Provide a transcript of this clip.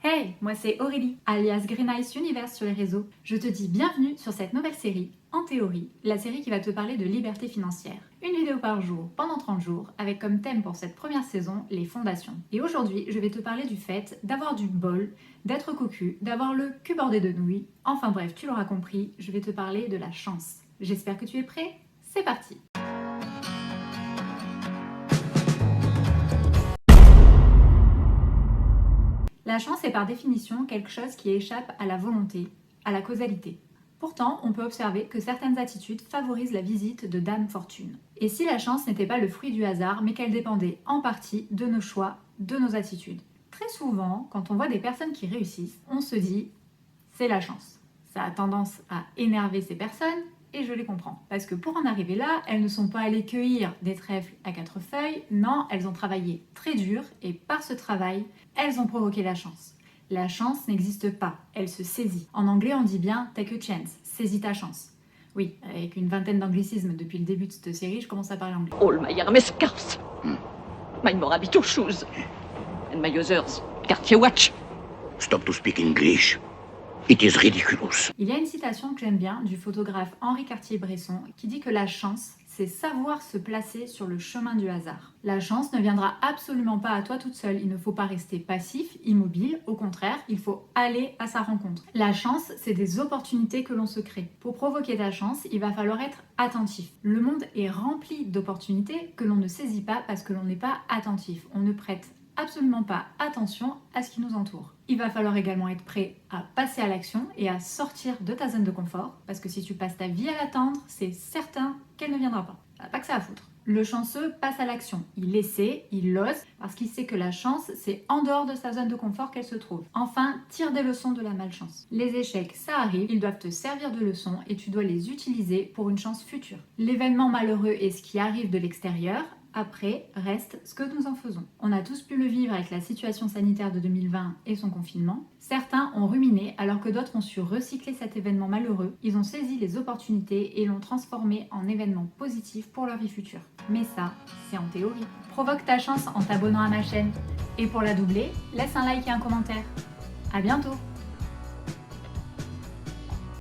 Hey, moi c'est Aurélie, alias Green Ice Universe sur les réseaux. Je te dis bienvenue sur cette nouvelle série, En théorie, la série qui va te parler de liberté financière. Une vidéo par jour, pendant 30 jours, avec comme thème pour cette première saison, les fondations. Et aujourd'hui, je vais te parler du fait d'avoir du bol, d'être cocu, d'avoir le cul bordé de nouilles. Enfin bref, tu l'auras compris, je vais te parler de la chance. J'espère que tu es prêt, c'est parti! La chance est par définition quelque chose qui échappe à la volonté, à la causalité. Pourtant, on peut observer que certaines attitudes favorisent la visite de Dame Fortune. Et si la chance n'était pas le fruit du hasard, mais qu'elle dépendait en partie de nos choix, de nos attitudes. Très souvent, quand on voit des personnes qui réussissent, on se dit « c'est la chance ». Ça a tendance à énerver ces personnes, et je les comprends. Parce que pour en arriver là, elles ne sont pas allées cueillir des trèfles à 4 feuilles, non, elles ont travaillé très dur, et par ce travail, elles ont provoqué la chance. La chance n'existe pas, elle se saisit. En anglais, on dit bien « take a chance », saisis ta chance. Oui, avec une vingtaine d'anglicismes depuis le début de cette série, je commence à parler anglais. All my arm scarves, my Morabito shoes, and my others Cartier watch. Stop to speak English. It is ridiculous. Il y a une citation que j'aime bien du photographe Henri Cartier-Bresson qui dit que la chance, c'est savoir se placer sur le chemin du hasard. La chance ne viendra absolument pas à toi toute seule. Il ne faut pas rester passif, immobile. Au contraire, il faut aller à sa rencontre. La chance, c'est des opportunités que l'on se crée. Pour provoquer ta chance, il va falloir être attentif. Le monde est rempli d'opportunités que l'on ne saisit pas parce que l'on n'est pas attentif. On ne prête absolument pas attention à ce qui nous entoure. Il va falloir également être prêt à passer à l'action et à sortir de ta zone de confort, parce que si tu passes ta vie à l'attendre, c'est certain qu'elle ne viendra pas. Pas que ça à foutre. Le chanceux passe à l'action. Il essaie, il ose, parce qu'il sait que la chance, c'est en dehors de sa zone de confort qu'elle se trouve. Enfin, tire des leçons de la malchance. Les échecs, ça arrive, ils doivent te servir de leçons et tu dois les utiliser pour une chance future. L'événement malheureux est ce qui arrive de l'extérieur. Après, reste ce que nous en faisons. On a tous pu le vivre avec la situation sanitaire de 2020 et son confinement. Certains ont ruminé alors que d'autres ont su recycler cet événement malheureux. Ils ont saisi les opportunités et l'ont transformé en événement positif pour leur vie future. Mais ça, c'est en théorie. Provoque ta chance en t'abonnant à ma chaîne. Et pour la doubler, laisse un like et un commentaire. À bientôt!